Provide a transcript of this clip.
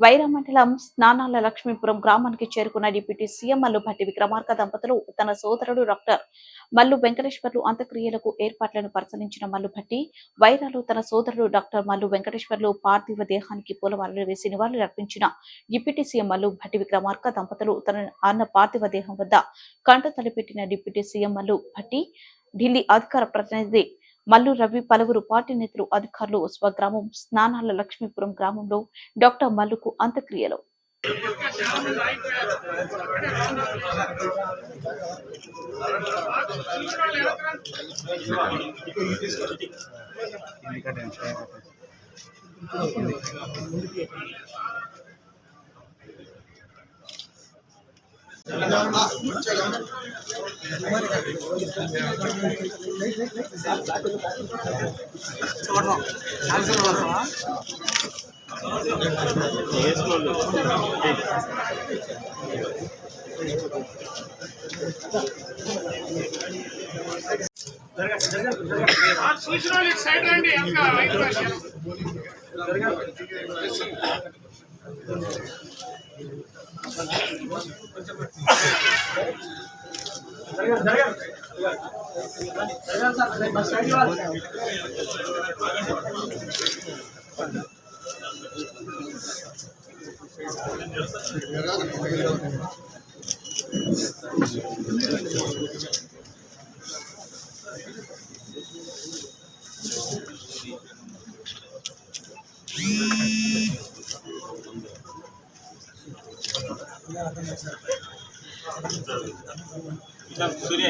వైరా మండలం స్నానాల లక్ష్మీపురం గ్రామానికి చేరుకున్న డిప్యూటీ సీఎం మల్లు భట్టి విక్రమార్క దంపతులు తన సోదరుడు డాక్టర్ మల్లు వెంకటేశ్వర్లు అంత్యక్రియలకు ఏర్పాట్లను పరిశీలించిన మల్లు భట్టి వైరాలో తన సోదరుడు డాక్టర్ మల్లు వెంకటేశ్వర్లు పార్థివ దేహానికి పూలమాలలు వేసి నివాళులర్పించిన డిప్యూటీ సీఎం మల్లు భట్టి విక్రమార్క దంపతులు తన అన్న పార్థివ దేహం వద్ద కంట తలపెట్టిన డిప్యూటీ సీఎం మల్లు భట్టి ఢిల్లీ అధికార ప్రతినిధి మల్లు రవి పలువురు పార్టీ నేతలు అధికారులు స్వగ్రామం స్నానాల లక్ష్మీపురం గ్రామంలో డాక్టర్ మల్లుకు అంత్యక్రియలు सूर्य